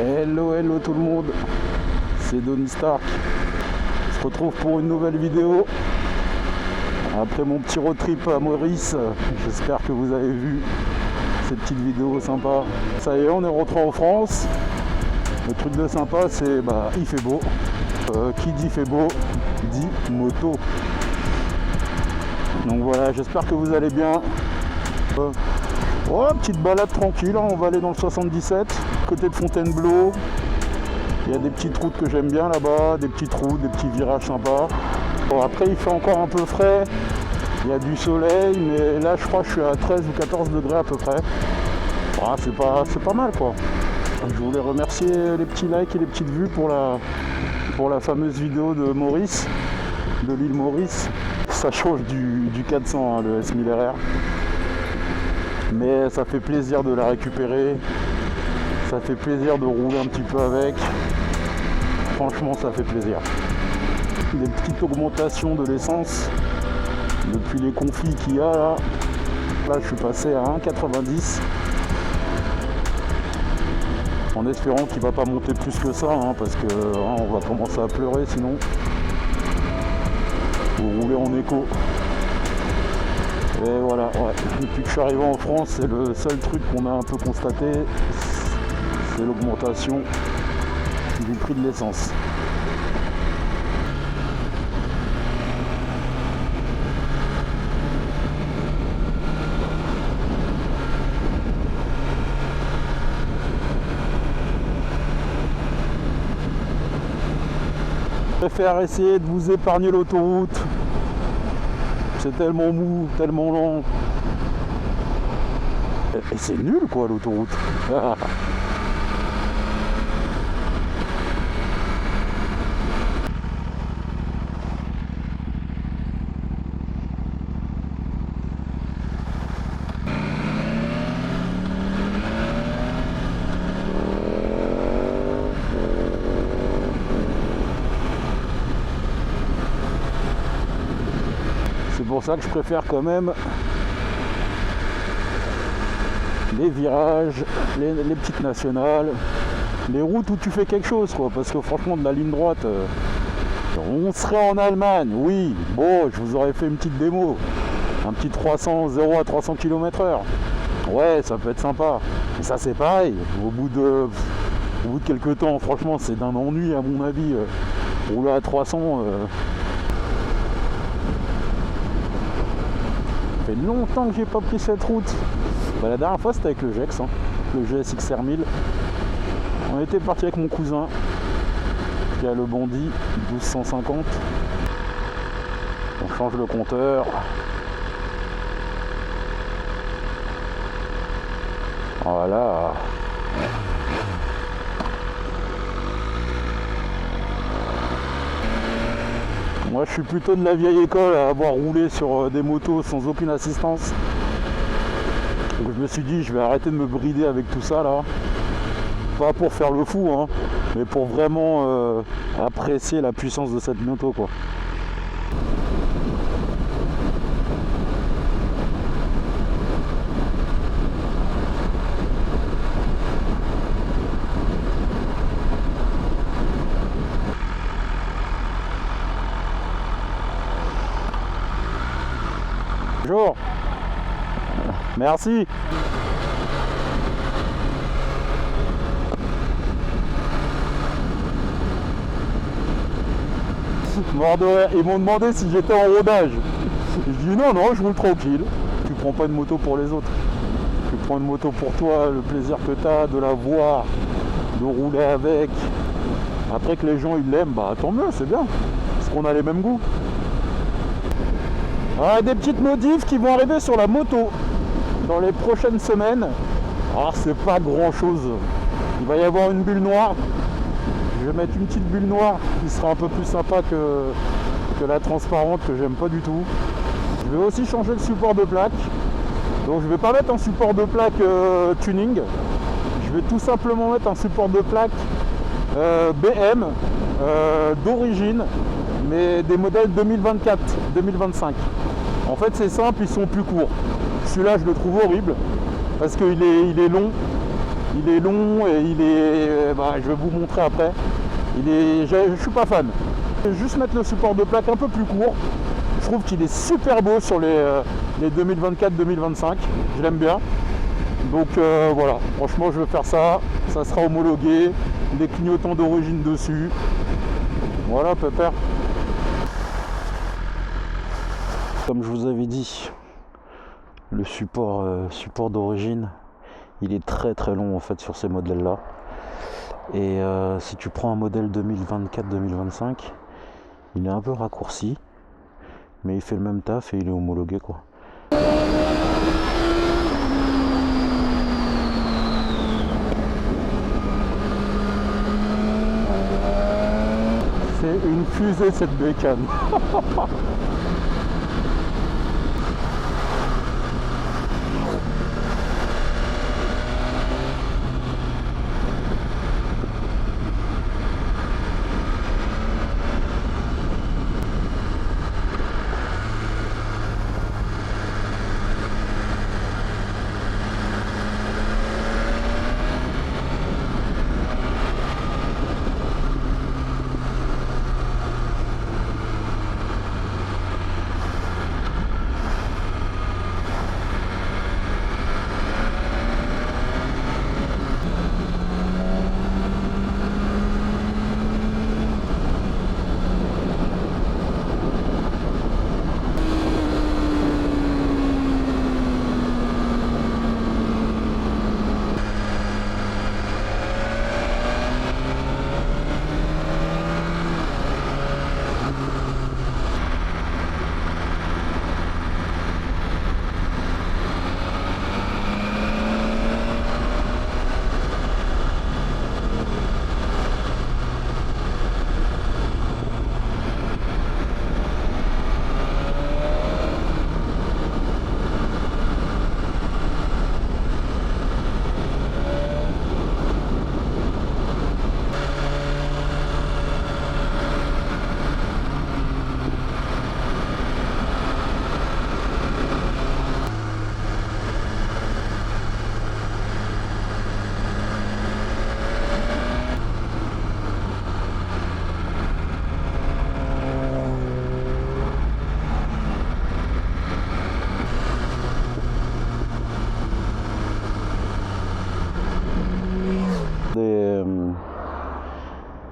Hello, hello tout le monde, c'est Donny Stark. On se retrouve pour une nouvelle vidéo. Après mon petit road trip à Maurice, j'espère que vous avez vu ces petites vidéos sympas. Ça y est, on est rentré en France. Le truc de sympa, c'est il fait beau. Qui dit fait beau, dit moto. Donc voilà, j'espère que vous allez bien. Petite balade tranquille, on va aller dans le 77, côté de Fontainebleau. Il y a des petites routes que j'aime bien là-bas, des petites routes, des petits virages sympas. Bon, après il fait encore un peu frais, il y a du soleil, mais là je crois que je suis à 13 ou 14 degrés à peu près. C'est pas mal quoi. Je voulais remercier les petits likes et les petites vues pour la fameuse vidéo de Maurice, de l'île Maurice. Ça change du 400, hein, le S1000RR. Mais ça fait plaisir de la récupérer, ça fait plaisir de rouler un petit peu avec, franchement ça fait plaisir. Des petites augmentations de l'essence depuis les conflits qu'il y a là. Là je suis passé à 1,90 en espérant qu'il ne va pas monter plus que ça, hein, parce que on va commencer à pleurer sinon. Vous roulez en éco. Et voilà, depuis que je suis arrivé en France, c'est le seul truc qu'on a un peu constaté, c'est l'augmentation du prix de l'essence. Je préfère essayer de vous épargner l'autoroute. C'est tellement mou, tellement lent. Et c'est nul quoi l'autoroute. C'est pour ça que je préfère quand même les virages, les petites nationales, les routes où tu fais quelque chose quoi, parce que franchement de la ligne droite, on serait en Allemagne, oui, bon, je vous aurais fait une petite démo, un petit 0 à 300 km/h, ouais, ça peut être sympa, mais ça c'est pareil, au bout de quelques temps, franchement c'est d'un ennui à mon avis, rouler à 300, ça fait longtemps que j'ai pas pris cette route. La dernière fois c'était avec le GEX, le GS XR 1000. On était parti avec mon cousin qui a le Bondi 1250. On change le compteur. Voilà. Moi je suis plutôt de la vieille école à avoir roulé sur des motos sans aucune assistance. Donc je me suis dit je vais arrêter de me brider avec tout ça là. Pas pour faire le fou, hein, mais pour vraiment apprécier la puissance de cette moto quoi. Bonjour. Merci. Mort de rire. Ils m'ont demandé si j'étais en rodage. Je dis non, je roule tranquille. Tu prends pas une moto pour les autres. Tu prends une moto pour toi, le plaisir que tu as de la voir, de rouler avec. Après que les gens ils l'aiment, tant mieux, c'est bien. Parce qu'on a les mêmes goûts. Des petites modifs qui vont arriver sur la moto dans les prochaines semaines. Alors c'est pas grand chose. Il va y avoir une bulle noire. Je vais mettre une petite bulle noire qui sera un peu plus sympa que la transparente que j'aime pas du tout. Je vais aussi changer le support de plaque. Donc je vais pas mettre un support de plaque tuning. Je vais tout simplement mettre un support de plaque BM d'origine, mais des modèles 2024-2025. En fait c'est simple, ils sont plus courts. Celui-là je le trouve horrible parce qu'il est long Il est long et il est... je vais vous montrer après. Je suis pas fan. Je vais juste mettre le support de plaque un peu plus court. Je trouve qu'il est super beau sur les 2024-2025. Je l'aime bien. Donc voilà, franchement je vais faire ça. Ça sera homologué. Des clignotants d'origine dessus. Voilà, pépère. Comme je vous avais dit, le support d'origine, il est très très long en fait sur ces modèles là. Et si tu prends un modèle 2024-2025, il est un peu raccourci, mais il fait le même taf et il est homologué quoi. C'est une fusée cette bécane.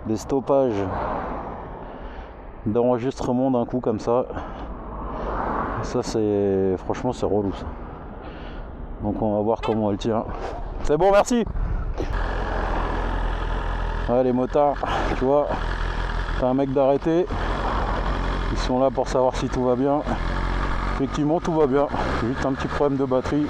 Des stoppages d'enregistrement d'un coup comme ça. Ça c'est franchement c'est relou ça. Donc on va voir comment elle tient. C'est bon, merci. Ouais, les motards, tu vois, t'as un mec d'arrêté. Ils sont là pour savoir si tout va bien. Effectivement tout va bien. Juste un petit problème de batterie.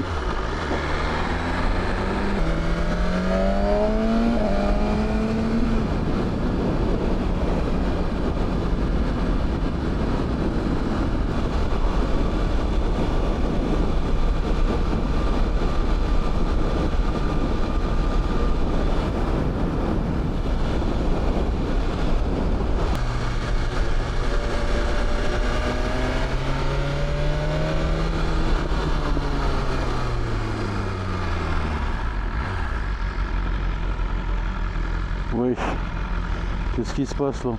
Oui, qu'est-ce qui se passe là?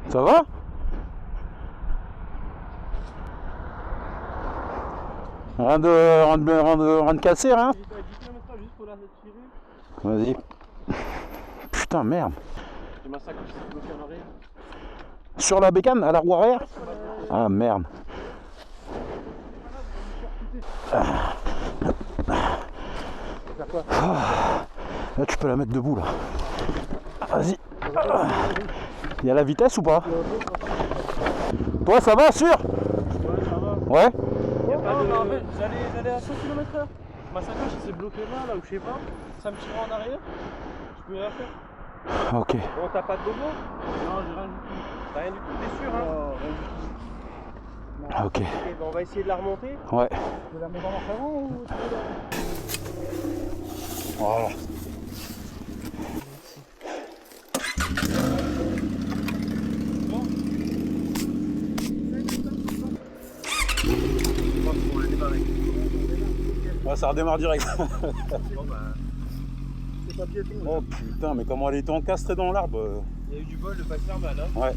Ça va? Rien de cassé, hein? Vas-y. Putain, merde. Sur la bécane, à la roue arrière? Ah merde. Là tu peux la mettre debout là. Vas-y. Il y a la vitesse ou pas? Toi ça va, sûr? Ouais, ça va. Ouais? Non, en fait, j'allais à 100 km/h. Ma sacoche elle s'est bloquée là où je sais pas. Ça me tirait en arrière. Je pouvais rien faire. Ok. Bon, t'as pas de bobo? Non, j'ai rien du tout. T'as rien du tout, t'es sûr, hein? Non, rien du tout. Non. Ok. Bon, on va essayer de la remonter. Ouais. Tu veux la mettre en avant ou tu veux la... Voilà. Ouais, ça redémarre direct. Oh putain, mais comment elle était encastrée dans l'arbre. Il y a eu du bol, le passeur mal, hein. Ouais.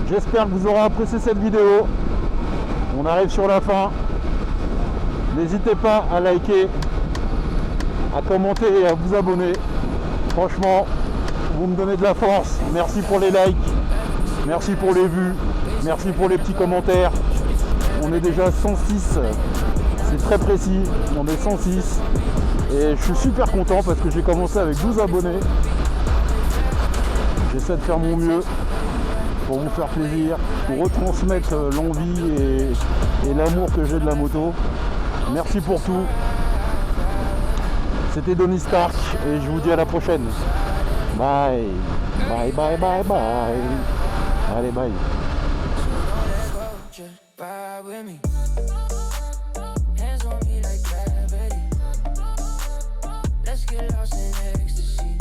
J'espère que vous aurez apprécié cette vidéo. On arrive sur la fin. N'hésitez pas à liker, à commenter et à vous abonner. Franchement, vous me donnez de la force. Merci pour les likes, merci pour les vues, merci pour les petits commentaires. On est déjà 106, c'est très précis, on est 106. Et je suis super content parce que j'ai commencé avec 12 abonnés. J'essaie de faire mon mieux pour vous faire plaisir, pour retransmettre l'envie et l'amour que j'ai de la moto. Merci pour tout. C'était Donny Stark et je vous dis à la prochaine. Bye. Bye, bye, bye, bye. Allez, bye. Hands on me like gravity. Let's get lost in ecstasy.